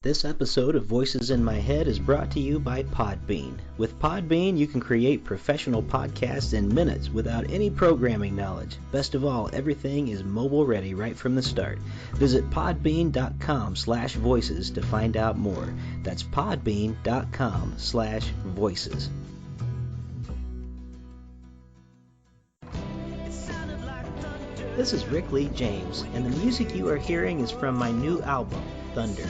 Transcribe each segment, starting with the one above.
This episode of Voices in My Head is brought to you by Podbean. With Podbean, you can create professional podcasts in minutes without any programming knowledge. Best of all, everything is mobile ready right from the start. Visit podbean.com/voices to find out more. That's podbean.com/voices. This is Rick Lee James, and the music you are hearing is from my new album, Thunder.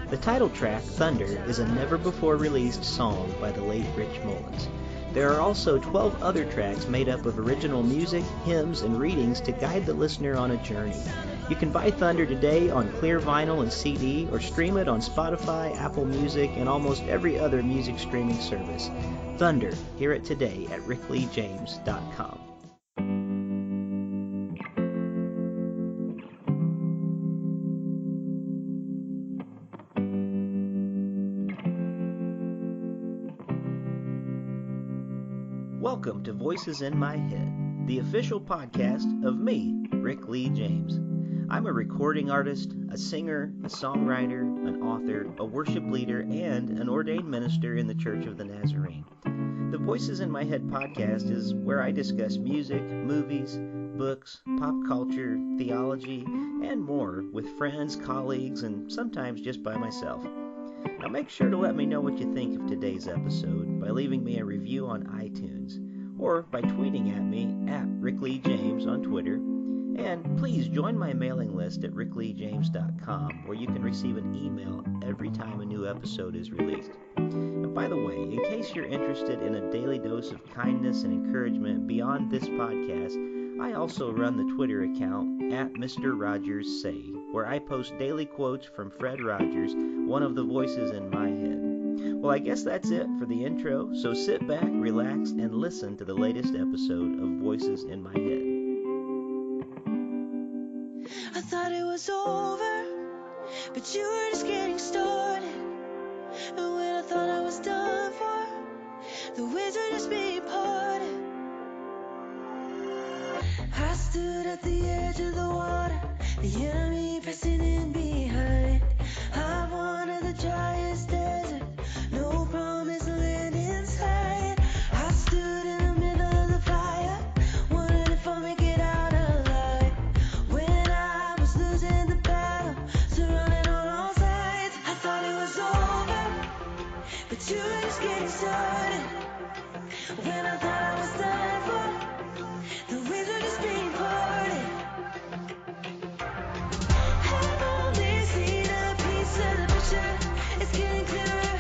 The title track, Thunder, is a never-before-released song by the late Rich Mullins. There are also 12 other tracks made up of original music, hymns, and readings to guide the listener on a journey. You can buy Thunder today on clear vinyl and CD, or stream it on Spotify, Apple Music, and almost every other music streaming service. Thunder, hear it today at rickleejames.com. Welcome to Voices in My Head, the official podcast of me, Rick Lee James. I'm a recording artist, a singer, a songwriter, an author, a worship leader, and an ordained minister in the Church of the Nazarene. The Voices in My Head podcast is where I discuss music, movies, books, pop culture, theology, and more with friends, colleagues, and sometimes just by myself. Now make sure to let me know what you think of today's episode by leaving me a review on iTunes, or by tweeting at me at Rick Lee James on Twitter, and please join my mailing list at rickleejames.com, where you can receive an email every time a new episode is released. And by the way, in case you're interested in a daily dose of kindness and encouragement beyond this podcast, I also run the Twitter account at Mr. Rogers Say, where I post daily quotes from Fred Rogers, one of the voices in my head. Well, I guess that's it for the intro, so sit back, relax, and listen to the latest episode of Voices in My Head. I thought it was over, but you were just getting started. And when I thought I was done for, the winds were just being parted. I stood at the edge of the water, the enemy pressing in behind. I wanted the driest desert, no promised land inside. I stood in the middle of the fire, wondering if I'll make it out alive. When I was losing the battle, surrounded on all sides. I thought it was over, but you were just getting started. When I thought I was done for, the winds were just being parted. I've only seen a piece of the picture. It's getting clearer.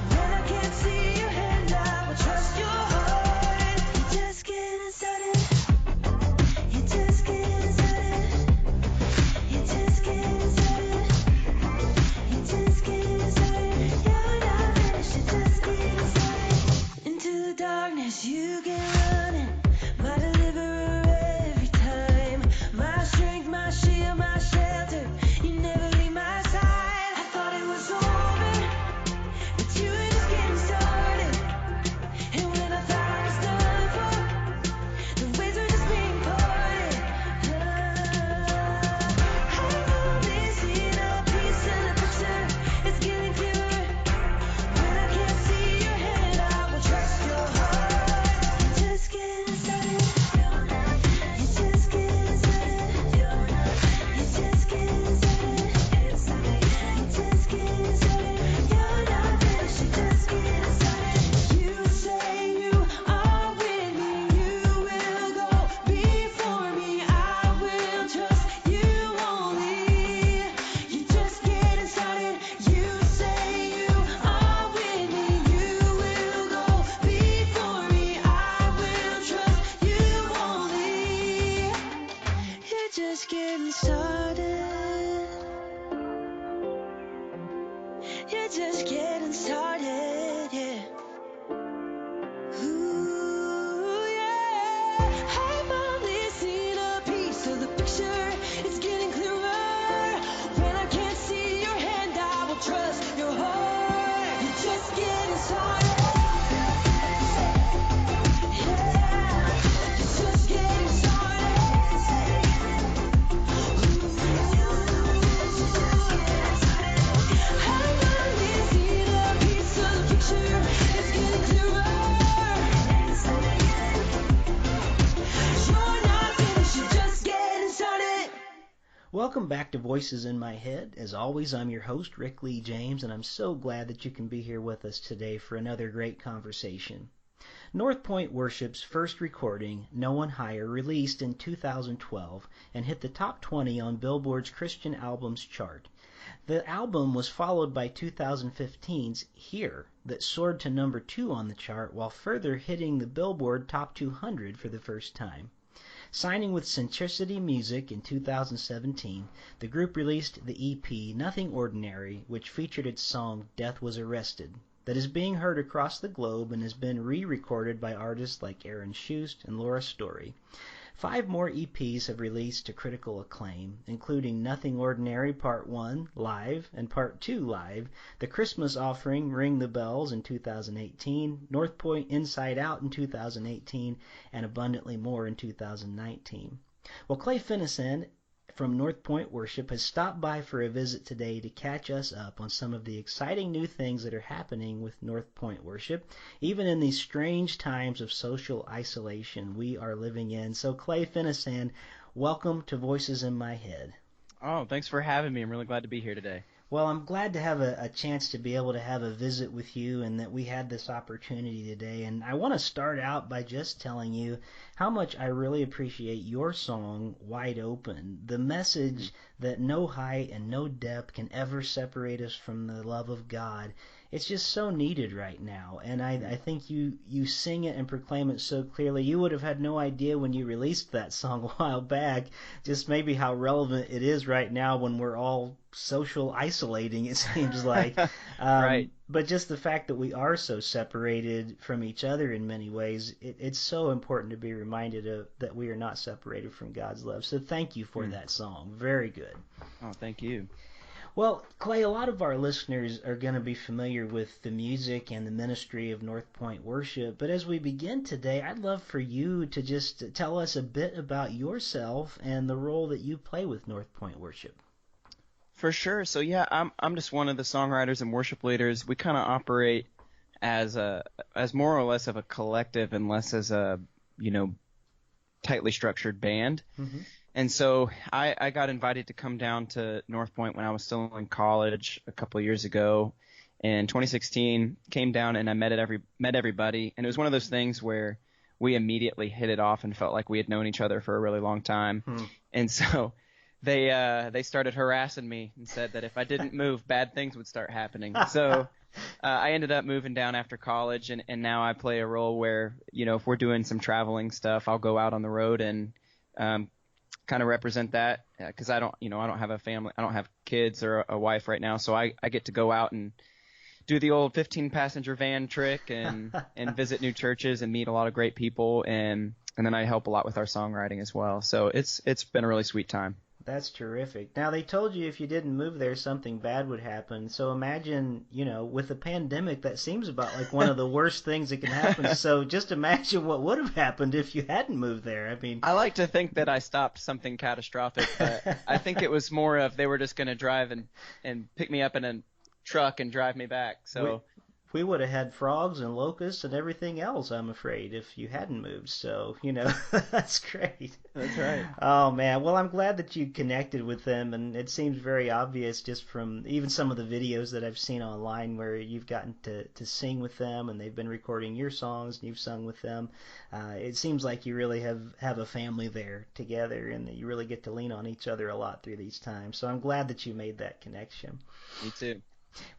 When I can't see your hand, I will trust your heart. You're just getting started. You're just getting started. You're just getting started. You're just getting started. You're not finished. You're just getting started. Into the darkness you get running. My deliverer every time. My strength, my shield, my shelter. You never leave my side. I thought it was over, but you were just getting started. And when I thought I was done for, the waves were just being parted. I've only seen a piece of the picture. It's getting clearer. When I can't see your hand, I will trust your heart. You're just getting started. You're just getting started. You're just getting started. You're just getting started. You're not finished. You're just getting started. You say you are with me. You will go before me. I will trust you only. You're just getting started. You say you are with me. You will go before me. I will trust you only. You're just getting started. You're just getting started, yeah. Ooh, yeah. I've only seen a piece of the picture. It's getting clearer. When I can't see your hand, I will trust your heart. You're just getting started. Yeah. You're just getting started. Ooh. Welcome back to Voices in My Head. As always, I'm your host, Rick Lee James, and I'm so glad that you can be here with us today for another great conversation. North Point Worship's first recording, No One Higher, released in 2012 and hit the top 20 on Billboard's Christian Albums chart. The album was followed by 2015's Here, that soared to number 2 on the chart while further hitting the Billboard Top 200 for the first time. Signing with Centricity Music in 2017, the group released the EP Nothing Ordinary, which featured its song Death Was Arrested, that is being heard across the globe and has been re-recorded by artists like Shust and Laura Story. 5 more EPs have released to critical acclaim, including Nothing Ordinary Part 1 Live and Part 2 Live, The Christmas Offering Ring the Bells in 2018, North Point InsideOut in 2018, and Abundantly More in 2019. Well, Clay Finnesand from North Point Worship has stopped by for a visit today to catch us up on some of the exciting new things that are happening with North Point Worship, even in these strange times of social isolation we are living in. So Clay Finnesand, welcome to Voices in My Head. Oh, thanks for having me. I'm really glad to be here today. Well, I'm glad to have a chance to be able to have a visit with you and that we had this opportunity today. And I want to start out by just telling you how much I really appreciate your song, Wide Open, the message that no height and no depth can ever separate us from the love of God. It's just so needed right now, and I think you sing it and proclaim it so clearly. You would have had no idea when you released that song a while back, just maybe how relevant it is right now when we're all social isolating, it seems like. Right. But just the fact that we are so separated from each other in many ways, it's so important to be reminded of that we are not separated from God's love. So thank you for that song. Very good. Oh, thank you. Well, Clay, a lot of our listeners are going to be familiar with the music and the ministry of North Point Worship, but as we begin today, I'd love for you to just tell us a bit about yourself and the role that you play with North Point Worship. For sure. So yeah, I'm just one of the songwriters and worship leaders. We kind of operate as more or less of a collective and less as a, tightly structured band. Mm-hmm. And so I got invited to come down to North Point when I was still in college a couple of years ago. In 2016, came down and I met everybody. And it was one of those things where we immediately hit it off and felt like we had known each other for a really long time. And so they started harassing me and said that if I didn't move, bad things would start happening. So I ended up moving down after college, and now I play a role where, if we're doing some traveling stuff, I'll go out on the road and kind of represent that, because I don't have a family, I don't have kids or a wife right now, so I get to go out and do the old 15-passenger van trick and visit new churches and meet a lot of great people, and then I help a lot with our songwriting as well. So it's been a really sweet time. That's terrific. Now, they told you if you didn't move there, something bad would happen. So imagine, with a pandemic, that seems about like one of the worst things that can happen. So just imagine what would have happened if you hadn't moved there. I mean, I like to think that I stopped something catastrophic, but I think it was more of they were just going to drive and pick me up in a truck and drive me back. So we would have had frogs and locusts and everything else, I'm afraid, if you hadn't moved. So, that's great. That's right. Oh, man. Well, I'm glad that you connected with them, and it seems very obvious just from even some of the videos that I've seen online where you've gotten to sing with them, and they've been recording your songs, and you've sung with them. It seems like you really have a family there together, and that you really get to lean on each other a lot through these times. So I'm glad that you made that connection. Me too.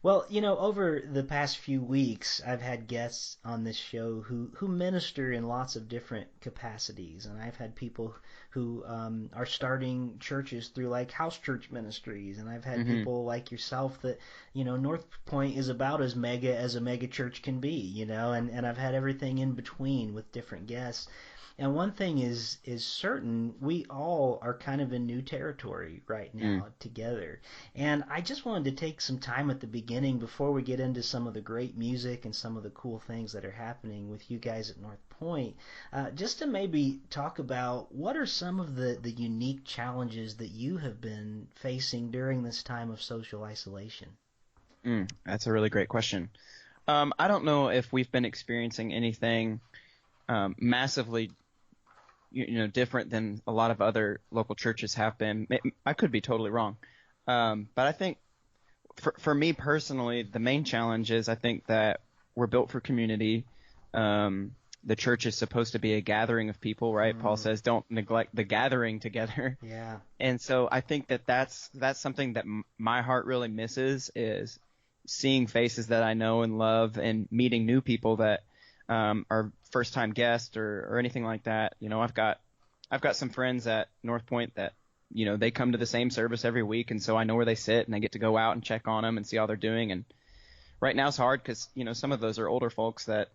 Well, over the past few weeks, I've had guests on this show who minister in lots of different capacities, and I've had people who are starting churches through like house church ministries, and I've had people like yourself that, North Point is about as a mega church can be, and I've had everything in between with different guests. And one thing is certain, we all are kind of in new territory right now together. And I just wanted to take some time at the beginning before we get into some of the great music and some of the cool things that are happening with you guys at North Point, just to maybe talk about what are some of the unique challenges that you have been facing during this time of social isolation. That's a really great question. I don't know if we've been experiencing anything massively different than a lot of other local churches have been. I could be totally wrong. But I think for me personally, the main challenge is I think that we're built for community. The church is supposed to be a gathering of people, right? Paul says, don't neglect the gathering together. Yeah. And so I think that that's something that my heart really misses, is seeing faces that I know and love and meeting new people that are first-time guests or anything like that. I've got some friends at North Point that, they come to the same service every week, and so I know where they sit, and I get to go out and check on them and see how they're doing. And right now it's hard because, some of those are older folks that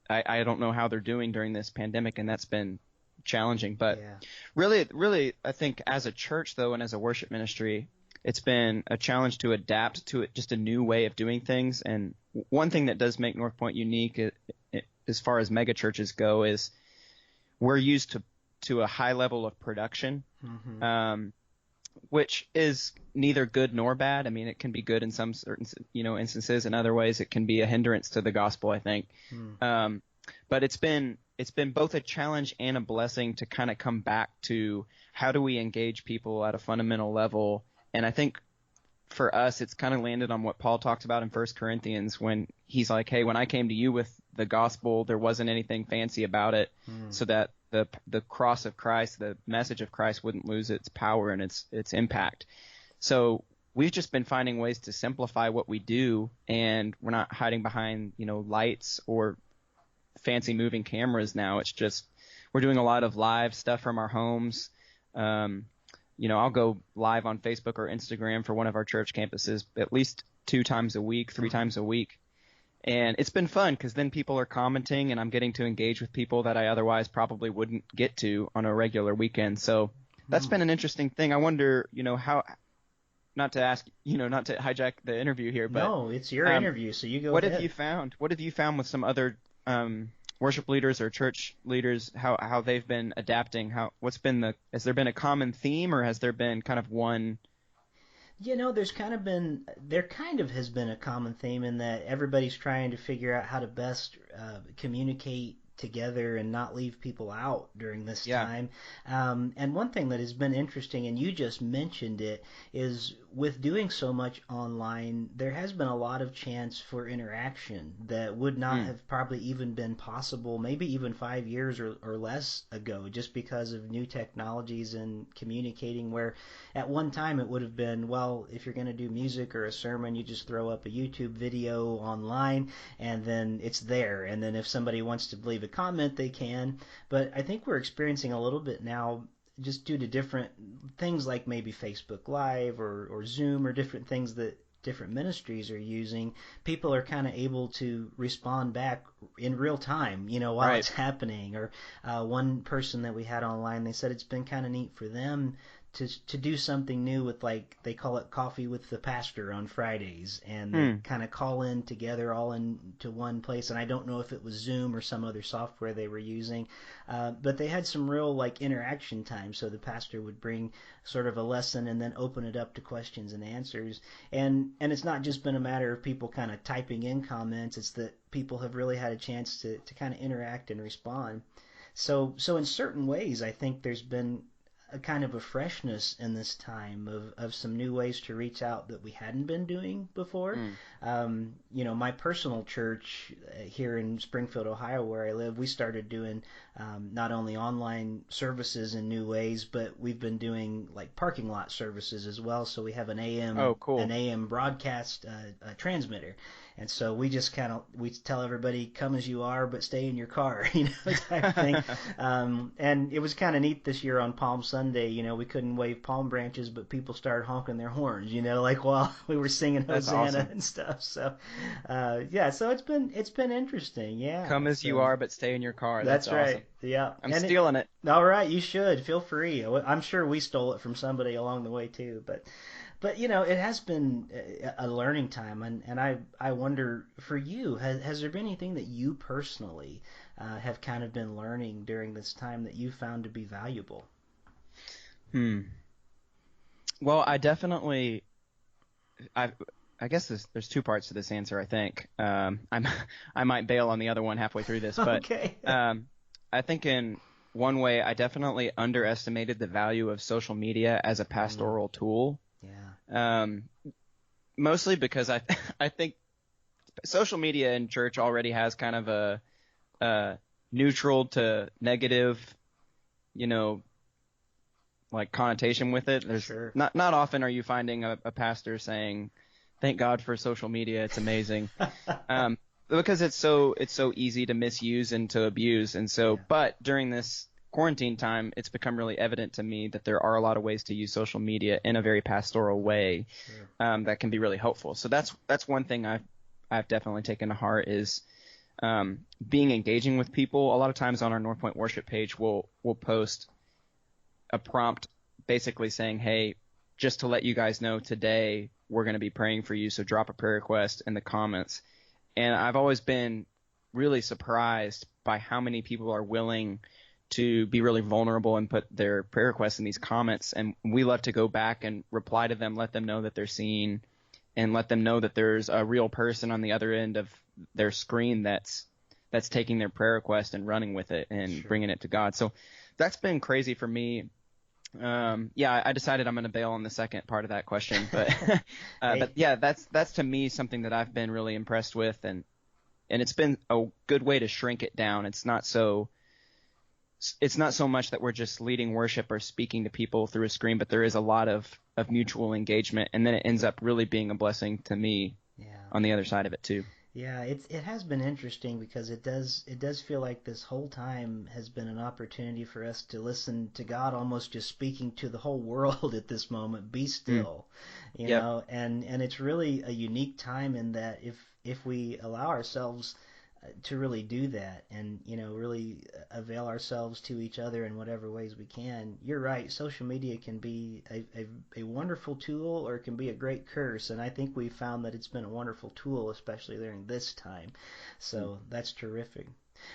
I don't know how they're doing during this pandemic, and that's been challenging. But really, I think as a church, though, and as a worship ministry, it's been a challenge to adapt to just a new way of doing things. And one thing that does make North Point unique as far as mega churches go is we're used to a high level of production, which is neither good nor bad. I mean, it can be good in some certain, instances. In other ways, it can be a hindrance to the gospel, I think. But it's been both a challenge and a blessing to kind of come back to how do we engage people at a fundamental level. And I think for us, it's kind of landed on what Paul talks about in 1 Corinthians when he's like, hey, when I came to you with the gospel, there wasn't anything fancy about it, so that the cross of Christ, the message of Christ, wouldn't lose its power and its impact. So we've just been finding ways to simplify what we do, and we're not hiding behind, lights or fancy moving cameras now. It's just we're doing a lot of live stuff from our homes. I'll go live on Facebook or Instagram for one of our church campuses at least 2 times a week, 3 times a week. And it's been fun because then people are commenting, and I'm getting to engage with people that I otherwise probably wouldn't get to on a regular weekend. So that's been an interesting thing. I wonder, how – not to ask, not to hijack the interview here, but – No, it's your interview, so you go What ahead. What have you found with some other worship leaders or church leaders, how they've been adapting? Has there been a common theme, or has there been kind of one – there kind of has been a common theme in that everybody's trying to figure out how to best communicate together and not leave people out during this time. And one thing that has been interesting, and you just mentioned it, is with doing so much online, there has been a lot of chance for interaction that would not have probably even been possible maybe even 5 years or less ago, just because of new technologies and communicating, where at one time it would have been, well, if you're going to do music or a sermon, you just throw up a YouTube video online and then it's there, and then if somebody wants to leave a comment, they can. But I think we're experiencing a little bit now, just due to different things like maybe Facebook Live or Zoom or different things that different ministries are using, people are kind of able to respond back in real time, while it's happening. Or one person that we had online, they said it's been kind of neat for them to do something new with, like, they call it Coffee with the Pastor on Fridays, and they kind of call in together all into one place. And I don't know if it was Zoom or some other software they were using, but they had some real, like, interaction time. So the pastor would bring sort of a lesson and then open it up to questions and answers. And it's not just been a matter of people kind of typing in comments, it's that people have really had a chance to kind of interact and respond. So in certain ways, I think there's been a kind of a freshness in this time of some new ways to reach out that we hadn't been doing before. My personal church here in Springfield, Ohio, where I live, we started doing not only online services in new ways, but we've been doing like parking lot services as well. So we have an AM broadcast transmitter. And so we just we tell everybody, come as you are, but stay in your car, type thing. And it was kind of neat this year on Palm Sunday. We couldn't wave palm branches, but people started honking their horns, like while we were singing Hosanna and stuff. So, so it's been interesting. Yeah. Come as you are, but stay in your car. That's right. Awesome. Yeah. I'm stealing it. All right. You should. Feel free. I'm sure we stole it from somebody along the way too, but it has been a learning time, and I wonder, for you, has there been anything that you personally have kind of been learning during this time that you found to be valuable? Well, I definitely, I guess there's 2 parts to this answer, I think. I might bail on the other one halfway through this, but okay. I think one way I definitely underestimated the value of social media as a pastoral tool. Yeah. Mostly because I think social media in church already has kind of a neutral to negative, like connotation with it. There's Sure. not often are you finding a pastor saying, "Thank God for social media, it's amazing," because it's so easy to misuse and to abuse. And so, Yeah. but during this quarantine time, it's become really evident to me that there are a lot of ways to use social media in a very pastoral way. Sure. That can be really helpful. So that's one thing I've definitely taken to heart is being engaging with people. A lot of times on our North Point worship page, we'll post a prompt basically saying, "Hey, just to let you guys know, today we're going to be praying for you, so drop a prayer request in the comments." And I've always been really surprised by how many people are willing to be really vulnerable and put their prayer requests in these comments. And we love to go back and reply to them, let them know that they're seen, and let them know that there's a real person on the other end of their screen that's taking their prayer request and running with it and Sure. bringing it to God. So that's been crazy for me. I decided I'm going to bail on the second part of that question, but but yeah, that's to me something that I've been really impressed with, and it's been a good way to shrink it down. It's not so much that we're just leading worship or speaking to people through a screen, but there is a lot of mutual engagement, and then it ends up really being a blessing to me on the other side of it too. Yeah, it has been interesting because it does feel like this whole time has been an opportunity for us to listen to God almost just speaking to the whole world at this moment. Be still, you Yep. know, and it's really a unique time in that if we allow ourselves to really do that and really avail ourselves to each other in whatever ways we can. You're right, social media can be a wonderful tool, or it can be a great curse, and I think we've found that it's been a wonderful tool, especially during this time. So that's terrific.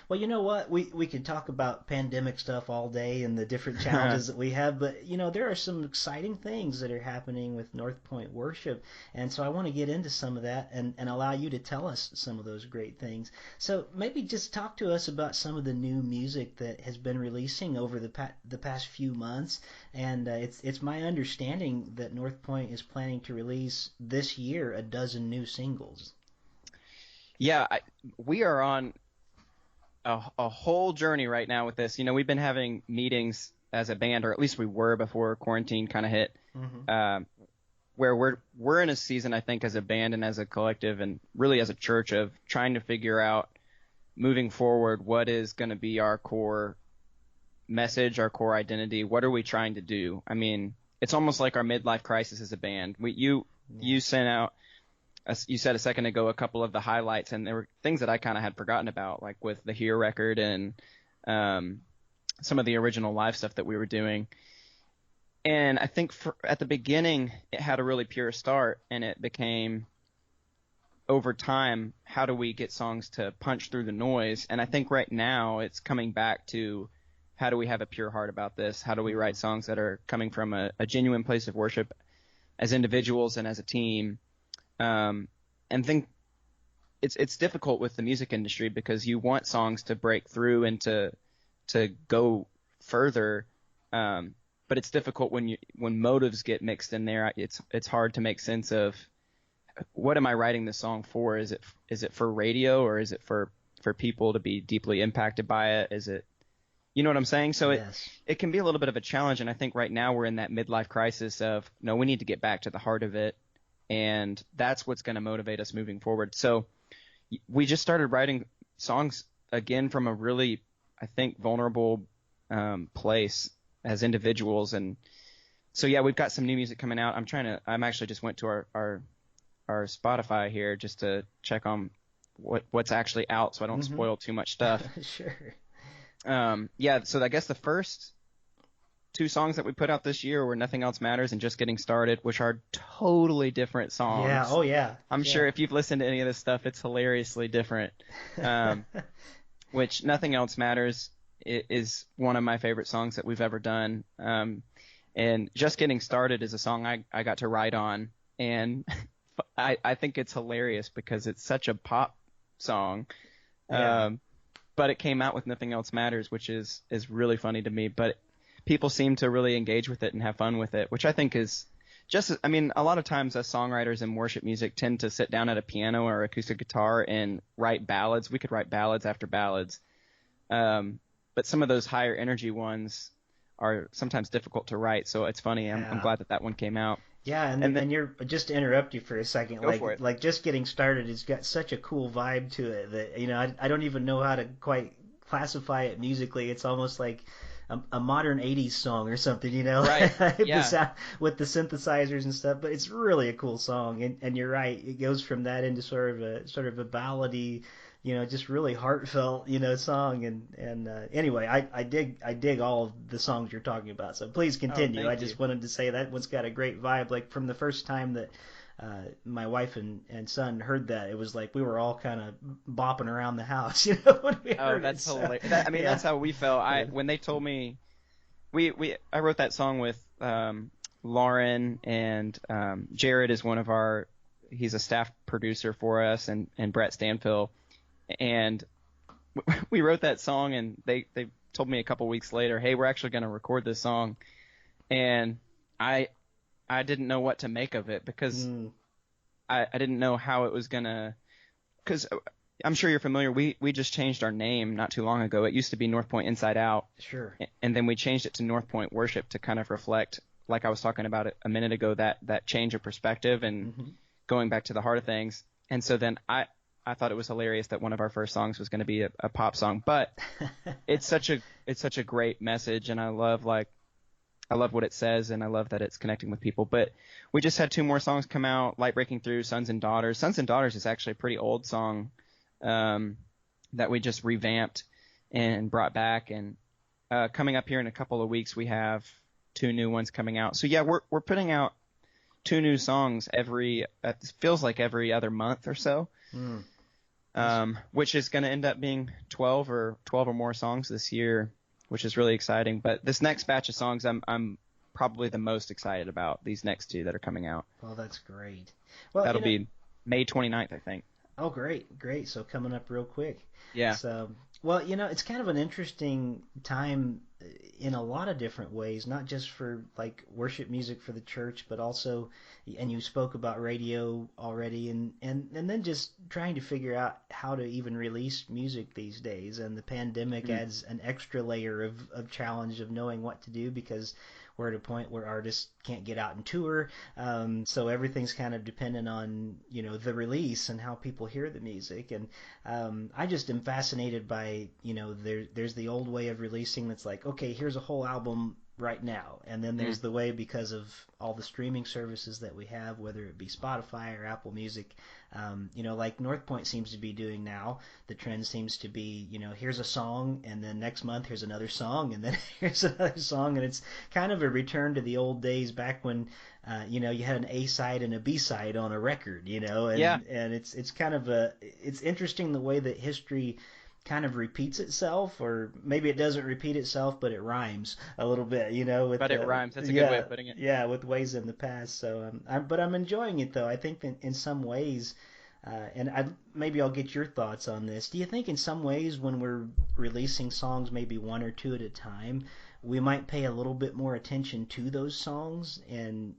Well, you know what? We could talk about pandemic stuff all day and the different challenges that we have, but there are some exciting things that are happening with North Point Worship, and so I want to get into some of that and allow you to tell us some of those great things. So maybe just talk to us about some of the new music that has been releasing over the past few months, and it's my understanding that North Point is planning to release this year a dozen new singles. Yeah, we are on a whole journey right now with this. We've been having meetings as a band, or at least we were before quarantine kind of hit, where we're in a season, I think, as a band and as a collective and really as a church of trying to figure out moving forward what is going to be our core message, our core identity. What are we trying to do? I mean, it's almost like our midlife crisis as a band. You sent out, you said a second ago, a couple of the highlights, and there were things that I kind of had forgotten about, like with the Here record and some of the original live stuff that we were doing. And I think at the beginning, it had a really pure start, and it became, over time, how do we get songs to punch through the noise? And I think right now it's coming back to, how do we have a pure heart about this? How do we write songs that are coming from a genuine place of worship as individuals and as a team? And think it's difficult with the music industry because you want songs to break through and to go further, but it's difficult when motives get mixed in there. It's hard to make sense of, what am I writing this song for? Is it for radio, or is it for people to be deeply impacted by it? Is it, you know what I'm saying? So Yes. it can be a little bit of a challenge, and I think right now we're in that midlife crisis of, no, we need to get back to the heart of it. And that's what's going to motivate us moving forward. So we just started writing songs again from a really, I think, vulnerable place as individuals. And so, yeah, we've got some new music coming out. I'm actually just went to our Spotify here just to check on what's actually out so I don't spoil too much stuff. Sure. So I guess the first 2 songs that we put out this year were Nothing Else Matters and Just Getting Started, which are totally different songs. Yeah. Oh, yeah. I'm sure if you've listened to any of this stuff, it's hilariously different. Which Nothing Else Matters is one of my favorite songs that we've ever done. And Just Getting Started is a song I got to write on. And I think it's hilarious because it's such a pop song. Yeah. but it came out with Nothing Else Matters, which is really funny to me. But people seem to really engage with it and have fun with it, which I think is just, I mean, a lot of times us songwriters in worship music tend to sit down at a piano or acoustic guitar and write ballads. We could write ballads after ballads. But some of those higher energy ones are sometimes difficult to write. So it's funny. I'm glad that one came out. Yeah, and you're, just to interrupt you for a second, Go for it. like just getting started, it's got such a cool vibe to it that, you know, I don't even know how to quite classify it musically. It's almost like a modern 80s song or something, you know, right? Yeah. With the synthesizers and stuff. But it's really a cool song, and you're right, it goes from that into sort of a ballady, you know, just really heartfelt, you know, song. And anyway, I dig all of the songs you're talking about. So please continue. I just wanted to say that one's got a great vibe. Like from the first time that my wife and son heard that, it was like we were all kind of bopping around the house, you know, when we heard that's it. hilarious. That's how we felt. When they told me, I wrote that song with Lauren, and Jared is one of he's a staff producer for us, and Brett Stanfill. And we wrote that song, and they told me a couple weeks later, hey, we're actually going to record this song. And I didn't know what to make of it, because I didn't know how it was going to – because I'm sure you're familiar. We just changed our name not too long ago. It used to be North Point InsideOut. Sure. And then we changed it to North Point Worship to kind of reflect, like I was talking about it a minute ago, that change of perspective and going back to the heart of things. And so then I thought it was hilarious that one of our first songs was going to be a pop song, but it's such a great message, and I love what it says, and I love that it's connecting with people. But we just had 2 more songs come out: Light Breaking Through, Sons and Daughters. Sons and Daughters is actually a pretty old song that we just revamped and brought back. And coming up here in a couple of weeks, we have 2 new ones coming out. So yeah, we're putting out 2 new songs it feels like every other month or so. Which is going to end up being 12 or more songs this year, which is really exciting. But this next batch of songs, I'm probably the most excited about, these next 2 that are coming out. Well, that's great. Well, that'll be May 29th, I think. Oh, great. So coming up real quick. Yeah. So, well, you know, it's kind of an interesting time in a lot of different ways, not just for like worship music for the church, but also, and you spoke about radio already, and then just trying to figure out how to even release music these days. And the pandemic adds an extra layer of challenge of knowing what to do, because we're at a point where artists can't get out and tour. So everything's kind of dependent on, you know, the release and how people hear the music. And I just am fascinated by, you know, there's the old way of releasing that's like, okay, here's a whole album right now. And then there's the way, because of all the streaming services that we have, whether it be Spotify or Apple Music, you know, like North Point seems to be doing now, the trend seems to be, you know, here's a song, and then next month here's another song, and then here's another song. And it's kind of a return to the old days back when, you know, you had an A-side and a B-side on a record, you know, and it's kind of it's interesting the way that history kind of repeats itself, or maybe it doesn't repeat itself, but it rhymes a little bit, you know. But it rhymes. That's a good way of putting it. Yeah, with ways in the past. So, but I'm enjoying it, though. I think that in some ways, and maybe I'll get your thoughts on this. Do you think in some ways when we're releasing songs, maybe 1 or 2 at a time, we might pay a little bit more attention to those songs, and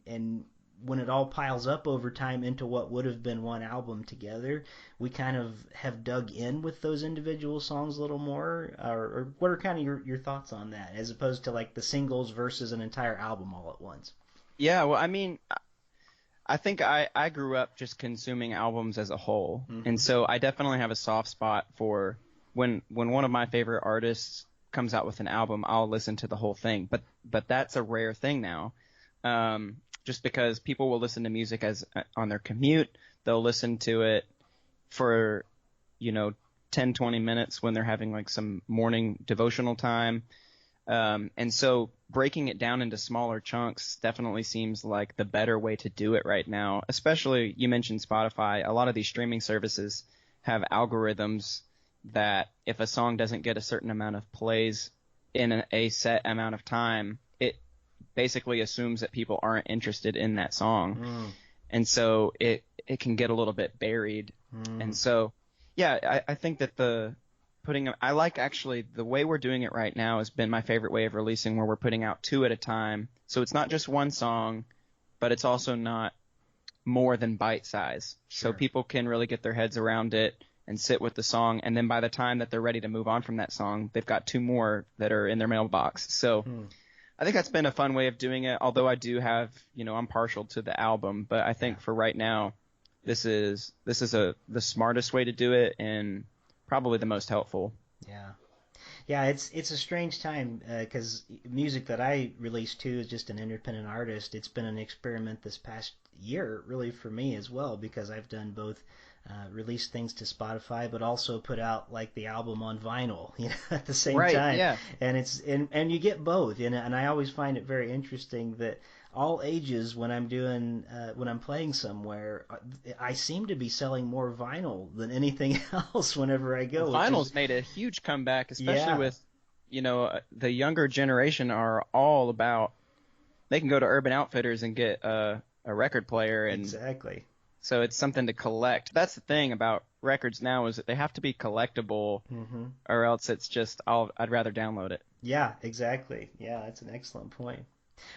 when it all piles up over time into what would have been one album together, we kind of have dug in with those individual songs a little more? Or what are kind of your thoughts on that, as opposed to like the singles versus an entire album all at once? Yeah, well, I mean, I think I grew up just consuming albums as a whole. And so I definitely have a soft spot for when one of my favorite artists comes out with an album, I'll listen to the whole thing. But that's a rare thing now. Just because people will listen to music as on their commute, they'll listen to it for, 10, 20 minutes when they're having like some morning devotional time. And so breaking it down into smaller chunks definitely seems like the better way to do it right now. Especially, you mentioned Spotify. A lot of these streaming services have algorithms that if a song doesn't get a certain amount of plays in a set amount of time, it basically assumes that people aren't interested in that song. And so it can get a little bit buried. And so, yeah, I think that the I like actually the way we're doing it right now has been my favorite way of releasing, where we're putting out 2 at a time. So it's not just one song, but it's also not more than bite size. Sure. So people can really get their heads around it and sit with the song. And then by the time that they're ready to move on from that song, they've got 2 more that are in their mailbox. So I think that's been a fun way of doing it. Although I do have, I'm partial to the album, but I think for right now, this is the smartest way to do it and probably the most helpful. Yeah, it's a strange time because music that I release too is just an independent artist. It's been an experiment this past year, really, for me as well, because I've done both release things to Spotify, but also put out like the album on vinyl, at the same time. Yeah. And you get both, and I always find it very interesting that all ages, when I'm playing somewhere, I seem to be selling more vinyl than anything else whenever I go. Vinyl's made a huge comeback, especially with, the younger generation are all about, they can go to Urban Outfitters and get a record player. And exactly. So it's something to collect. That's the thing about records now, is that they have to be collectible, or else it's just, I'd rather download it. Yeah, exactly. Yeah, that's an excellent point.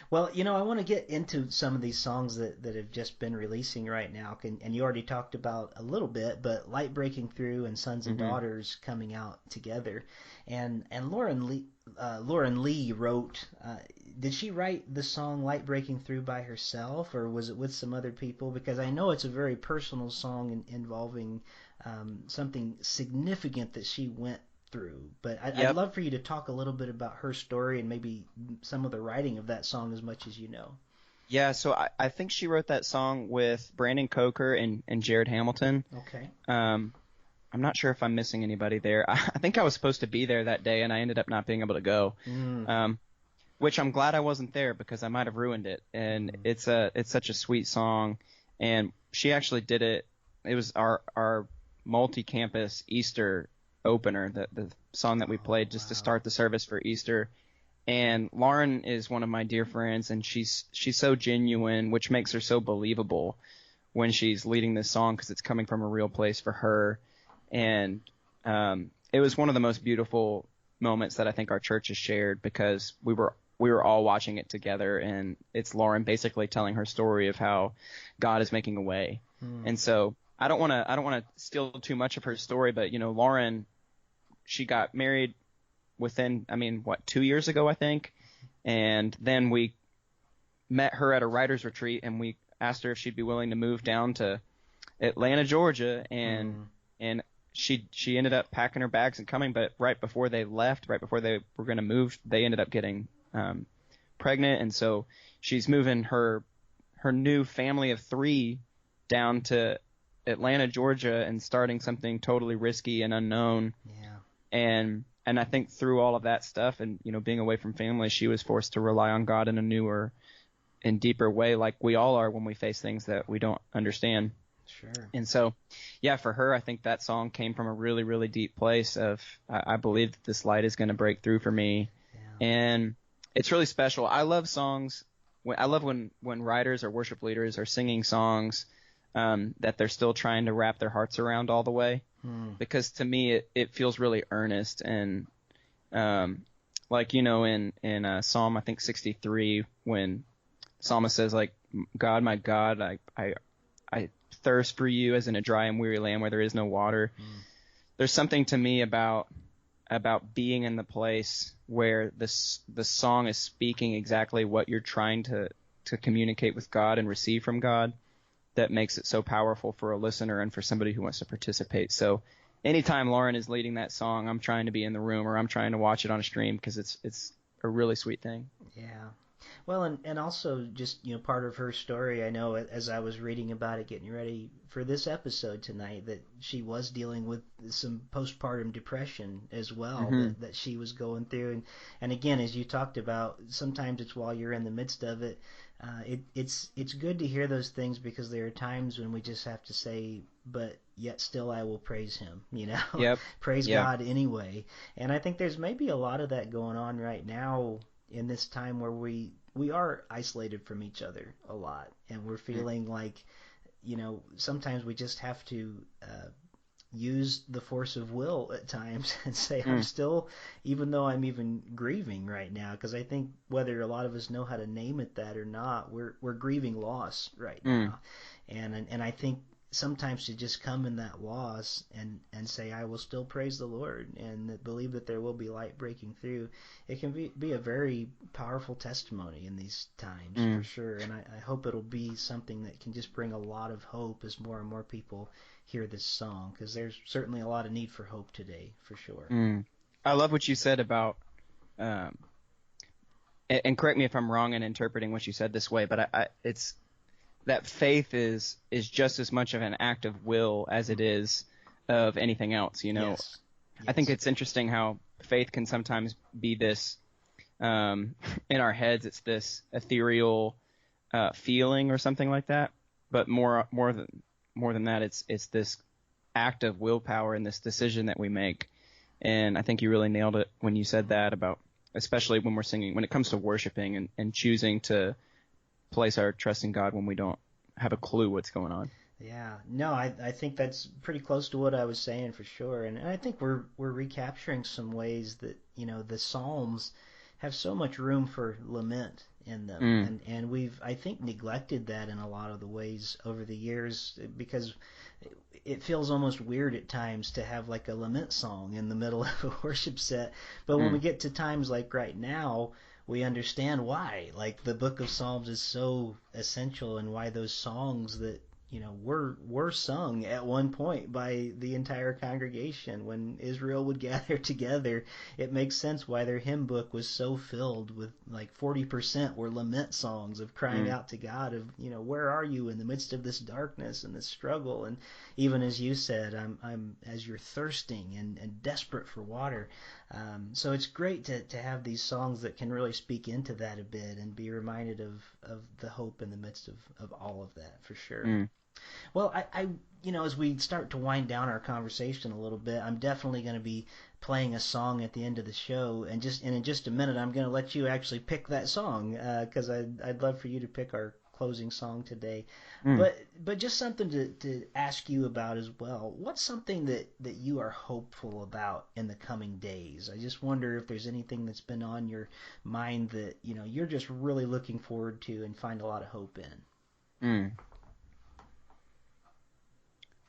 Well, I want to get into some of these songs that have just been releasing right now, and you already talked about a little bit, but Light Breaking Through and Sons and Daughters coming out together. And Lauren Lee wrote, did she write the song Light Breaking Through by herself, or was it with some other people? Because I know it's a very personal song involving something significant that she went through, but I'd love for you to talk a little bit about her story and maybe some of the writing of that song as much as you know. Yeah, so I think she wrote that song with Brandon Coker and Jared Hamilton. Okay. I'm not sure if I'm missing anybody there. I think I was supposed to be there that day, and I ended up not being able to go, which I'm glad I wasn't there, because I might have ruined it. And it's such a sweet song, and she actually did it. It was our multi-campus Easter opener, the song that we played just to start the service for Easter. And Lauren is one of my dear friends, and she's so genuine, which makes her so believable when she's leading this song, because it's coming from a real place for her. And it was one of the most beautiful moments that I think our church has shared, because we were all watching it together, and it's Lauren basically telling her story of how God is making a way. And so I don't want to steal too much of her story, but Lauren, she got married within, 2 years ago, I think. And then we met her at a writer's retreat, and we asked her if she'd be willing to move down to Atlanta, Georgia. And she ended up packing her bags and coming. But right before they left, right before they were going to move, they ended up getting pregnant. And so she's moving her new family of 3 down to Atlanta, Georgia, and starting something totally risky and unknown. Yeah. And I think through all of that stuff and, being away from family, she was forced to rely on God in a newer and deeper way, like we all are when we face things that we don't understand. Sure. And so, yeah, for her, I think that song came from a really, really deep place of, I believe that this light is going to break through for me. Yeah. And it's really special. I love songs. I love when writers or worship leaders are singing songs that they're still trying to wrap their hearts around all the way. Because to me, it feels really earnest. And like, in Psalm, I think 63, when the psalmist says, like, God, my God, I thirst for you as in a dry and weary land where there is no water. There's something to me about being in the place where the song is speaking exactly what you're trying to communicate with God and receive from God, that makes it so powerful for a listener and for somebody who wants to participate. So anytime Lauren is leading that song, I'm trying to be in the room, or I'm trying to watch it on a stream, because it's a really sweet thing. Yeah. Well, and also just, part of her story, I know as I was reading about it, getting ready for this episode tonight, that she was dealing with some postpartum depression as well, that she was going through. And again, as you talked about, sometimes it's while you're in the midst of it. It's good to hear those things, because there are times when we just have to say, but yet still I will praise him, Yep. Praise God anyway. And I think there's maybe a lot of that going on right now in this time where we are isolated from each other a lot, and we're feeling like, sometimes we just have to use the force of will at times and say, I'm still, even though I'm even grieving right now, because I think whether a lot of us know how to name it that or not, we're grieving loss right now. And I think sometimes to just come in that loss and say, I will still praise the Lord and believe that there will be light breaking through, it can be a very powerful testimony in these times for sure. And I hope it'll be something that can just bring a lot of hope as more and more people hear this song, because there's certainly a lot of need for hope today for sure. I love what you said about, and correct me if I'm wrong in interpreting what you said this way, but it's that faith is just as much of an act of will as it is of anything else, you know. Yes. I think it's interesting how faith can sometimes be this, in our heads, it's this ethereal feeling or something like that. But more than that, it's this act of willpower and this decision that we make. And I think you really nailed it when you said that about, especially when we're singing, when it comes to worshiping and choosing to place our trust in God when we don't have a clue what's going on. Yeah, no, I think that's pretty close to what I was saying for sure, and I think we're recapturing some ways that, you know, the Psalms have so much room for lament in them, and we've, I think, neglected that in a lot of the ways over the years, because it feels almost weird at times to have like a lament song in the middle of a worship set, but when we get to times like right now, we understand why. Like the book of Psalms is so essential, and why those songs that, you know, were sung at one point by the entire congregation when Israel would gather together. It makes sense why their hymn book was so filled with, like, 40% were lament songs of crying out to God of, you know, where are you in the midst of this darkness and this struggle? And even as you said, I'm as you're thirsting and desperate for water. So it's great to have these songs that can really speak into that a bit and be reminded of the hope in the midst of all of that for sure. Well, I you know, as we start to wind down our conversation a little bit, I'm definitely going to be playing a song at the end of the show, and in just a minute, I'm going to let you actually pick that song, because I'd love for you to pick our closing song today. But just something to ask you about as well. What's something that you are hopeful about in the coming days? I just wonder if there's anything that's been on your mind that, you know, you're just really looking forward to and find a lot of hope in.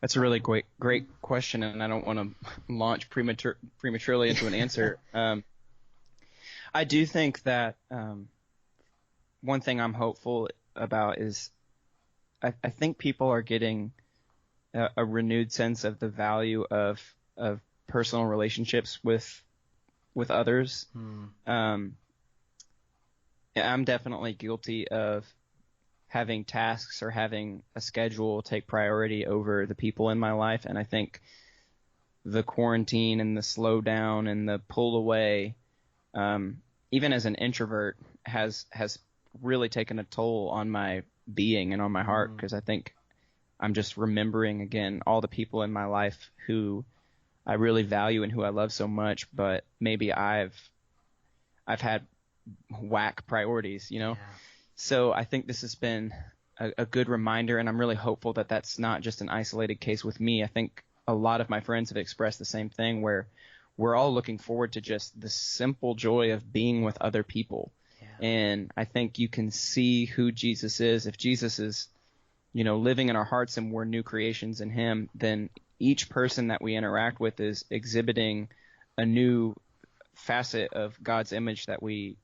That's a really great question, and I don't want to launch prematurely into an answer. I do think that one thing I'm hopeful about is I think people are getting a renewed sense of the value of personal relationships with others. I'm definitely guilty of having tasks or having a schedule take priority over the people in my life. And I think the quarantine and the slowdown and the pull away, even as an introvert, has really taken a toll on my being and on my heart, because I think I'm just remembering again all the people in my life who I really value and who I love so much, but maybe I've had whack priorities, you know? Yeah. So I think this has been a good reminder, and I'm really hopeful that that's not just an isolated case with me. I think a lot of my friends have expressed the same thing, where we're all looking forward to just the simple joy of being with other people. Yeah. And I think you can see who Jesus is. If Jesus is, you know, living in our hearts and we're new creations in him, then each person that we interact with is exhibiting a new facet of God's image that we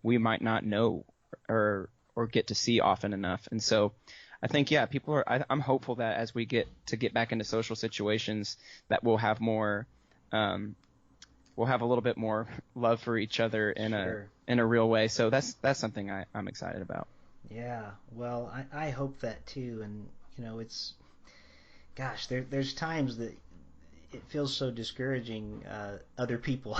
might not know or get to see often enough. And so I think, yeah, I'm hopeful that as we get back into social situations, that we'll have more, we'll have a little bit more love for each other in a real way. So that's something I'm excited about. Yeah, well, I hope that too. And, you know, there's times that it feels so discouraging, other people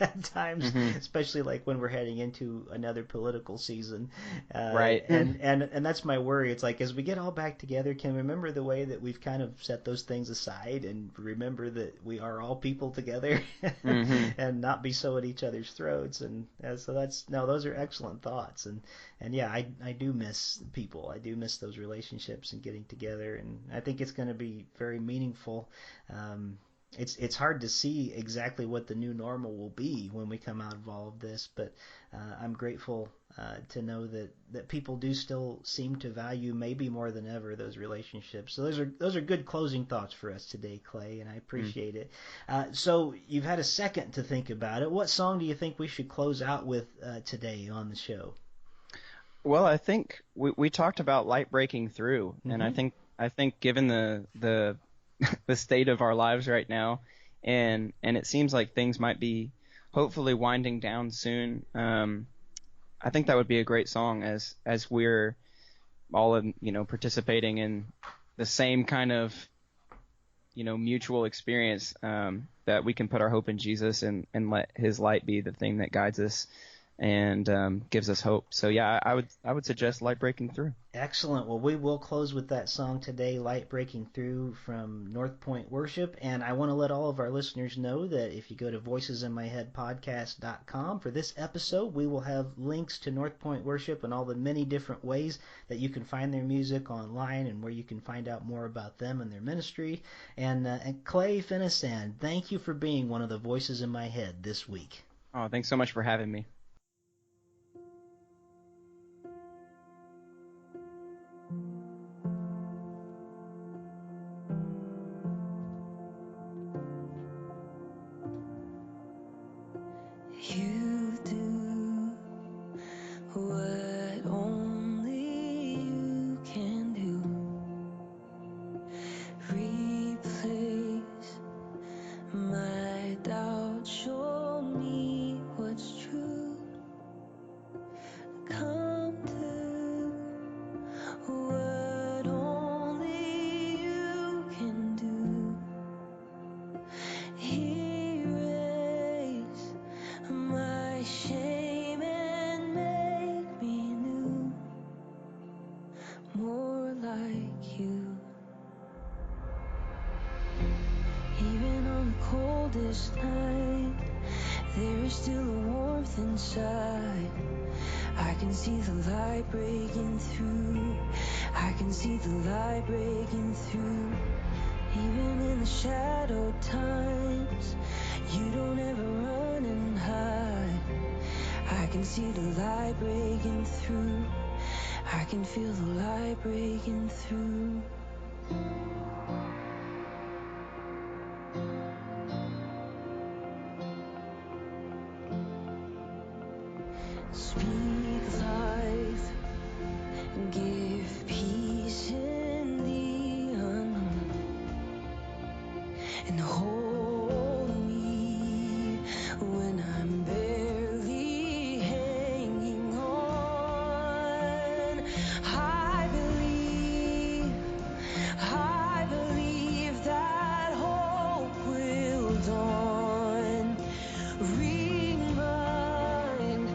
at times, Mm-hmm. especially like when we're heading into another political season. Right. And that's my worry. It's like as we get all back together, can we remember the way that we've kind of set those things aside and remember that we are all people together Mm-hmm. and not be so at each other's throats. And so those are excellent thoughts. And yeah, I do miss people. I do miss those relationships and getting together. And I think it's going to be very meaningful. It's hard to see exactly what the new normal will be when we come out of all of this, but I'm grateful to know that people do still seem to value maybe more than ever those relationships. So those are good closing thoughts for us today, Clay, and I appreciate it. So you've had a second to think about it. What song do you think we should close out with today on the show? Well, I think we talked about light breaking through, and I think given the the state of our lives right now, and it seems like things might be hopefully winding down soon. I think that would be a great song as we're all participating in the same kind of mutual experience, that we can put our hope in Jesus and let His light be the thing that guides us and gives us hope. So yeah, I would suggest Light Breaking Through. Excellent. Well, we will close with that song today, Light Breaking Through from North Point Worship. And I want to let all of our listeners know that if you go to voicesinmyheadpodcast.com for this episode, we will have links to North Point Worship and all the many different ways that you can find their music online and where you can find out more about them and their ministry. And Clay Finnesand, thank you for being one of the voices in my head this week. Oh, thanks so much for having me. You do what only you can do. Replace my doubt, show me what's true. Come do what only you can do. Erase my shame and make me new, more like you. Even on the coldest night, there is still a warmth inside. I can see the light breaking through. I can see the light breaking through. Even in the shadow times, you don't ever run and hide. I can see the light breaking through. I can feel the light breaking through. Speak life, give peace in the unknown, and hold me when I'm barely hanging on. I believe that hope will dawn. Remind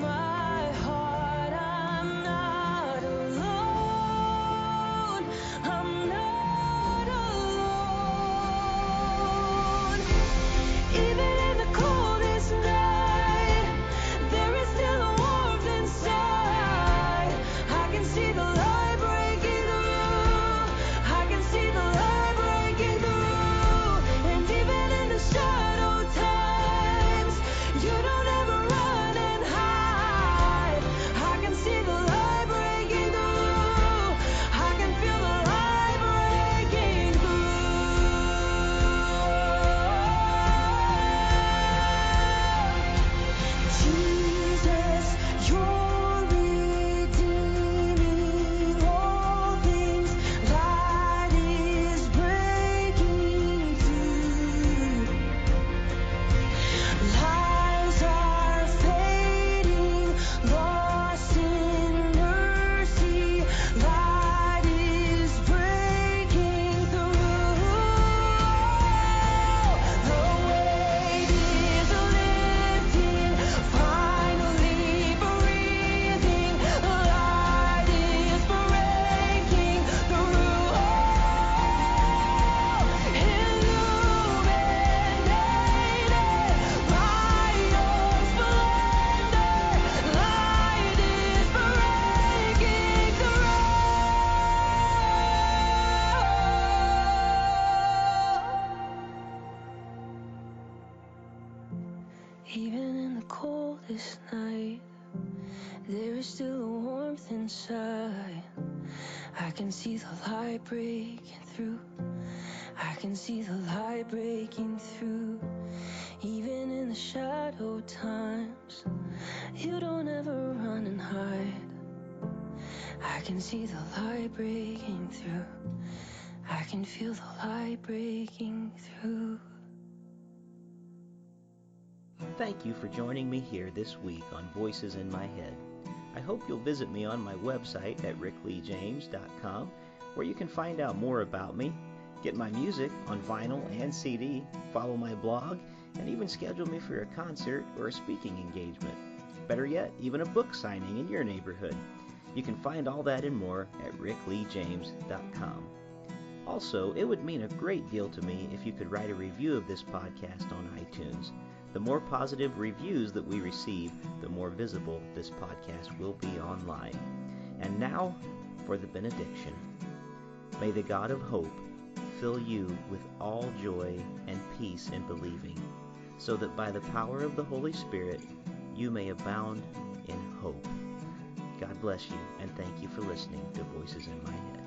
my heart I'm not alone. I'm not alone. Even in the coldest night, there is still a warmth inside. I can see the light breaking through. I can see the light breaking through. And even in the shadow time, Even in the coldest night, there is still a warmth inside. I can see the light breaking through. I can see the light breaking through. Even in the shadow times, you don't ever run and hide. I can see the light breaking through. I can feel the light breaking through. Thank you for joining me here this week on Voices in My Head. I hope you'll visit me on my website at rickleejames.com, where you can find out more about me, get my music on vinyl and CD, follow my blog, and even schedule me for a concert or a speaking engagement. Better yet, even a book signing in your neighborhood. You can find all that and more at rickleejames.com. Also, it would mean a great deal to me if you could write a review of this podcast on iTunes. The more positive reviews that we receive, the more visible this podcast will be online. And now for the benediction. May the God of hope fill you with all joy and peace in believing, so that by the power of the Holy Spirit you may abound in hope. God bless you, and thank you for listening to Voices in My Head.